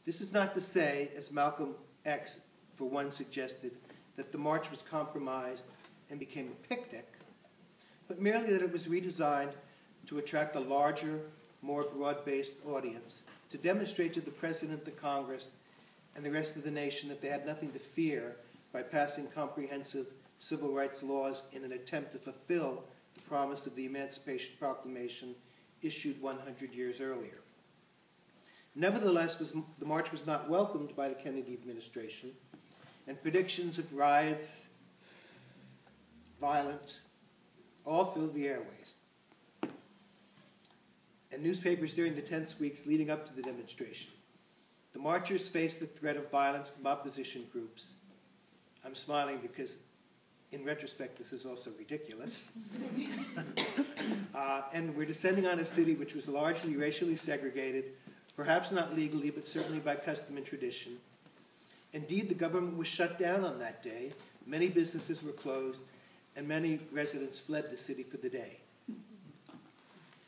This is not to say, as Malcolm X for one suggested, that the march was compromised and became a picnic, but merely that it was redesigned to attract a larger, more broad-based audience, to demonstrate to the President, the Congress, and the rest of the nation that they had nothing to fear by passing comprehensive civil rights laws in an attempt to fulfill the promise of the Emancipation Proclamation issued 100 years earlier. Nevertheless, the march was not welcomed by the Kennedy administration, and predictions of riots, violence, all filled the airways. And newspapers during the tense weeks leading up to the demonstration. The marchers faced the threat of violence from opposition groups. I'm smiling because, in retrospect, this is also ridiculous. And we're descending on a city which was largely racially segregated, perhaps not legally, but certainly by custom and tradition. Indeed, the government was shut down on that day. Many businesses were closed, and many residents fled the city for the day.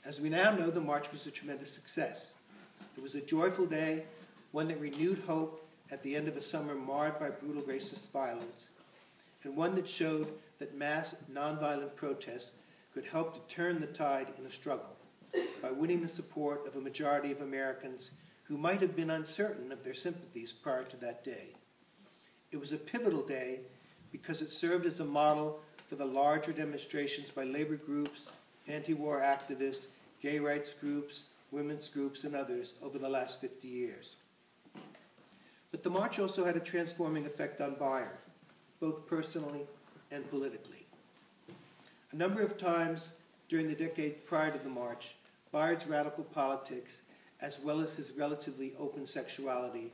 As we now know, the march was a tremendous success. It was a joyful day, one that renewed hope at the end of a summer marred by brutal racist violence, and one that showed that mass nonviolent protests could help to turn the tide in a struggle by winning the support of a majority of Americans who might have been uncertain of their sympathies prior to that day. It was a pivotal day because it served as a model for the larger demonstrations by labor groups, anti-war activists, gay rights groups, women's groups, and others over the last 50 years. But the march also had a transforming effect on Bayard, both personally and politically. A number of times during the decade prior to the march, Bayard's radical politics, as well as his relatively open sexuality,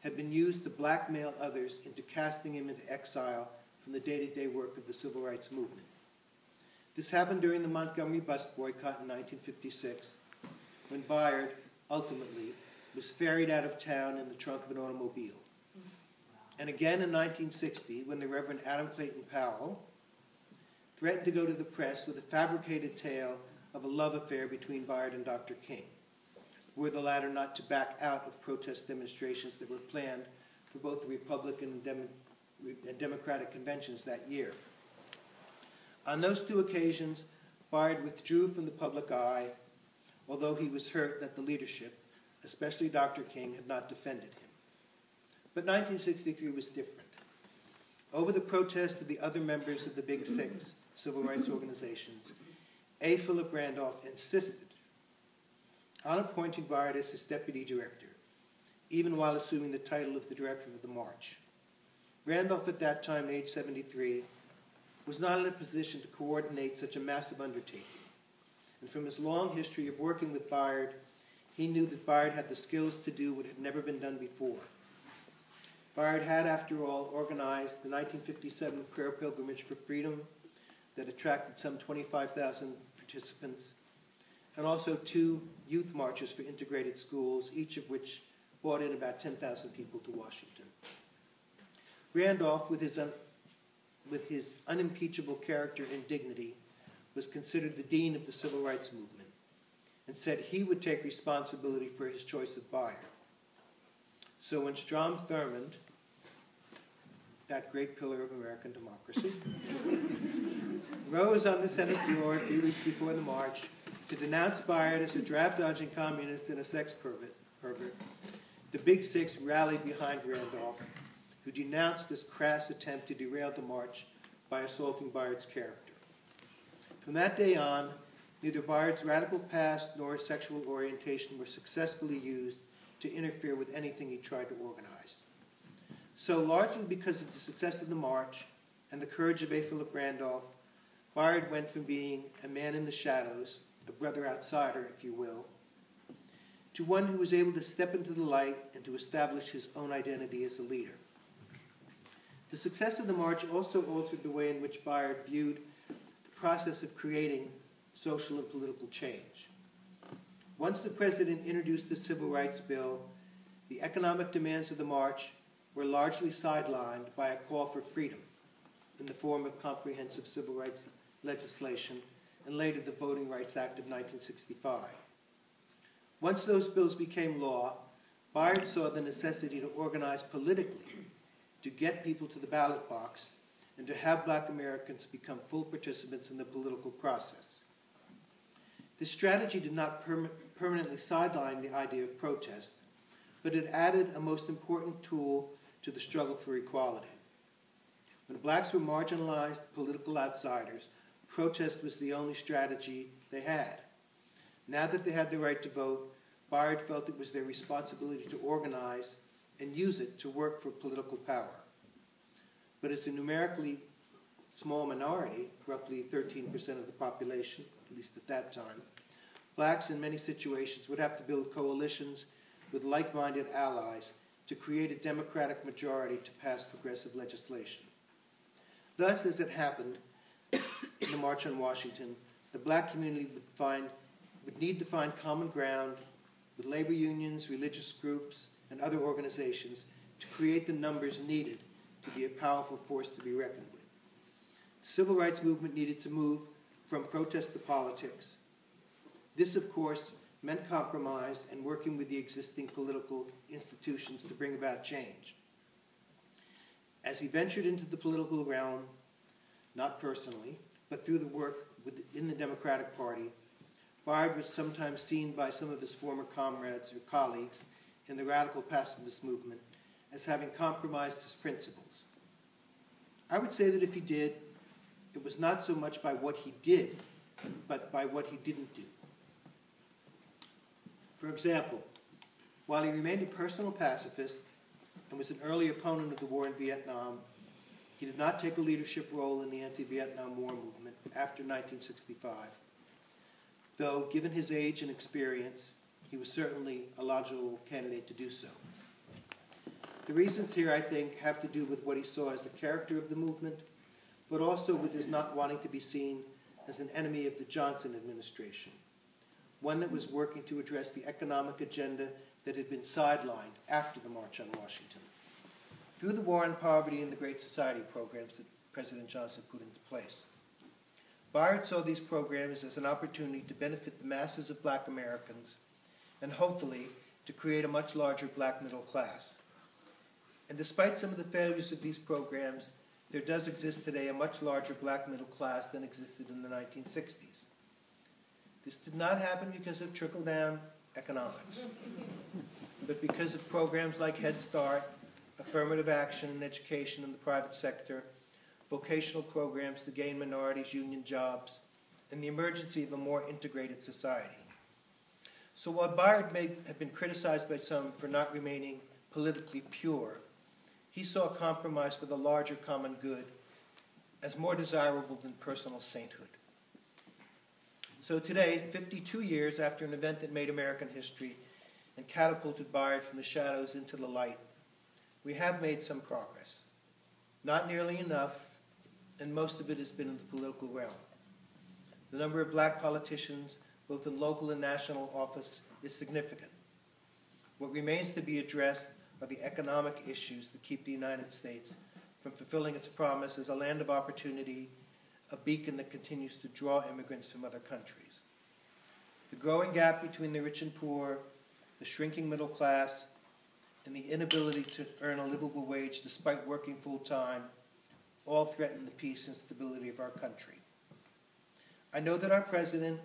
had been used to blackmail others into casting him into exile from the day-to-day work of the civil rights movement. This happened during the Montgomery bus boycott in 1956, when Bayard, ultimately, was ferried out of town in the trunk of an automobile. And again in 1960, when the Reverend Adam Clayton Powell threatened to go to the press with a fabricated tale of a love affair between Bayard and Dr. King, were the latter not to back out of protest demonstrations that were planned for both the Republican and Democratic conventions that year. On those two occasions, Bayard withdrew from the public eye, although he was hurt that the leadership, especially Dr. King, had not defended him. But 1963 was different. Over the protest of the other members of the Big Six civil rights organizations, A. Philip Randolph insisted on appointing Bayard as his deputy director, even while assuming the title of the director of the march. Randolph, at that time, age 73, was not in a position to coordinate such a massive undertaking. And from his long history of working with Bayard, he knew that Bayard had the skills to do what had never been done before. Bayard had, after all, organized the 1957 prayer pilgrimage for freedom that attracted some 25,000 participants, and also 2 youth marches for integrated schools, each of which brought in about 10,000 people to Washington. Randolph, with his unimpeachable character and dignity, was considered the dean of the civil rights movement, and said he would take responsibility for his choice of Bayard. So when Strom Thurmond, that great pillar of American democracy, rose on the Senate floor a few weeks before the march to denounce Bayard as a draft-dodging communist and a sex pervert, the Big Six rallied behind Randolph, who denounced this crass attempt to derail the march by assaulting Bayard's character. From that day on, neither Bayard's radical past nor his sexual orientation were successfully used to interfere with anything he tried to organize. So, largely because of the success of the march and the courage of A. Philip Randolph, Bayard went from being a man in the shadows, a brother outsider, if you will, to one who was able to step into the light and to establish his own identity as a leader. The success of the march also altered the way in which Bayard viewed the process of creating social and political change. Once the president introduced the Civil Rights Bill, the economic demands of the march were largely sidelined by a call for freedom in the form of comprehensive civil rights legislation and later the Voting Rights Act of 1965. Once those bills became law, Bayard saw the necessity to organize politically, to get people to the ballot box, and to have black Americans become full participants in the political process. This strategy did not permanently sideline the idea of protest, but it added a most important tool to the struggle for equality. When blacks were marginalized political outsiders, protest was the only strategy they had. Now that they had the right to vote, Bayard felt it was their responsibility to organize and use it to work for political power. But as a numerically small minority, roughly 13% of the population, at least at that time, blacks in many situations would have to build coalitions with like-minded allies to create a democratic majority to pass progressive legislation. Thus, as it happened in the March on Washington, the black community would need to find common ground with labor unions, religious groups, and other organizations to create the numbers needed to be a powerful force to be reckoned with. The civil rights movement needed to move from protest to politics. This, of course, meant compromise and working with the existing political institutions to bring about change. As he ventured into the political realm, not personally, but through the work within the Democratic Party, Bayard was sometimes seen by some of his former comrades or colleagues in the radical pacifist movement as having compromised his principles. I would say that if he did, it was not so much by what he did, but by what he didn't do. For example, while he remained a personal pacifist and was an early opponent of the war in Vietnam, he did not take a leadership role in the anti-Vietnam War movement after 1965. Though, given his age and experience, he was certainly a logical candidate to do so. The reasons here, I think, have to do with what he saw as the character of the movement, but also with his not wanting to be seen as an enemy of the Johnson administration, one that was working to address the economic agenda that had been sidelined after the March on Washington, through the War on Poverty and the Great Society programs that President Johnson put into place. Bayard saw these programs as an opportunity to benefit the masses of black Americans and hopefully to create a much larger black middle class. And despite some of the failures of these programs, there does exist today a much larger black middle class than existed in the 1960s. This did not happen because of trickle-down economics, but because of programs like Head Start, affirmative action in education in the private sector, vocational programs to gain minorities union jobs, and the emergency of a more integrated society. So while Bayard may have been criticized by some for not remaining politically pure, he saw compromise for the larger common good as more desirable than personal sainthood. So today, 52 years after an event that made American history and catapulted Bayard from the shadows into the light, we have made some progress. Not nearly enough, and most of it has been in the political realm. The number of black politicians, both in local and national office, is significant. What remains to be addressed are the economic issues that keep the United States from fulfilling its promise as a land of opportunity, a beacon that continues to draw immigrants from other countries. The growing gap between the rich and poor, the shrinking middle class, and the inability to earn a livable wage despite working full-time all threaten the peace and stability of our country. I know that our president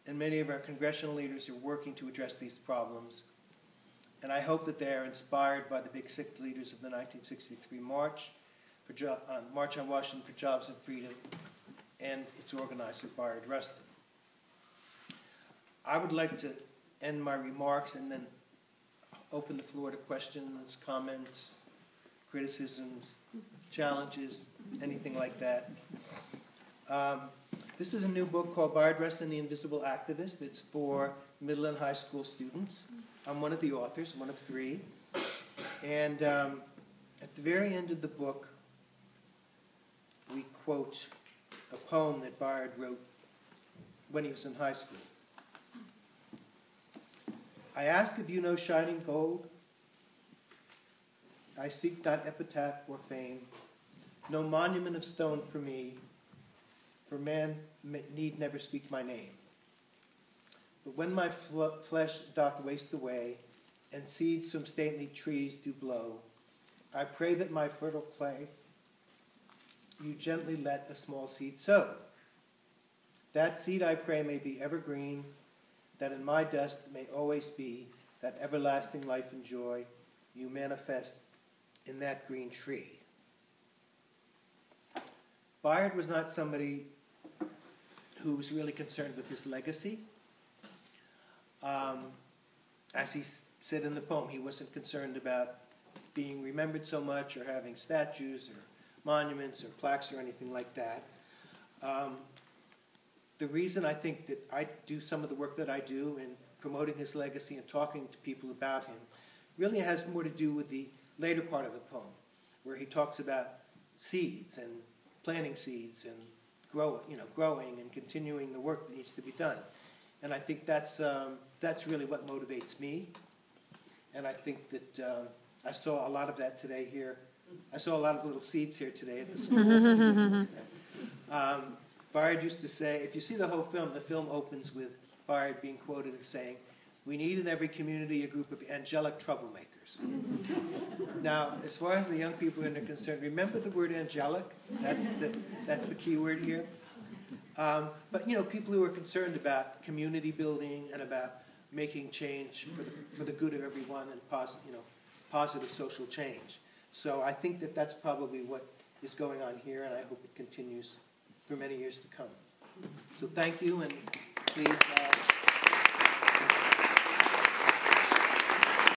and many of our congressional leaders are working to address these problems, and I hope that they are inspired by the Big Six leaders of the 1963 March on Washington for Jobs and Freedom and its organizer, Bayard Rustin. I would like to end my remarks and then open the floor to questions, comments, criticisms, challenges, anything like that. This is a new book called Bayard Rustin, the Invisible Activist. It's for middle and high school students. I'm one of the authors, one of three. And at the very end of the book, we quote a poem that Bayard wrote when he was in high school. I ask if you know shining gold. I seek not epitaph or fame, no monument of stone for me, for man need never speak my name. But when my flesh doth waste away, and seeds from stately trees do blow. I pray that my fertile clay you gently let a small seed sow. That seed, I pray, may be evergreen, that in my dust may always be that everlasting life and joy you manifest in that green tree. Bayard was not somebody who was really concerned with his legacy. As he said in the poem, he wasn't concerned about being remembered so much or having statues or monuments or plaques or anything like that. The reason I think that I do some of the work that I do in promoting his legacy and talking to people about him really has more to do with the later part of the poem, where he talks about seeds and planting seeds and growing and continuing the work that needs to be done. And I think that's really what motivates me. And I think that I saw a lot of that today here. I saw a lot of little seeds here today at the school. Bayard used to say, if you see the whole film, the film opens with Bayard being quoted as saying, "We need in every community a group of angelic troublemakers." Now, as far as the young people are concerned, remember the word angelic? That's the key word here. But people who are concerned about community building and about making change for the good of everyone and positive social change. So I think that that's probably what is going on here, and I hope it continues for many years to come. So thank you, and please.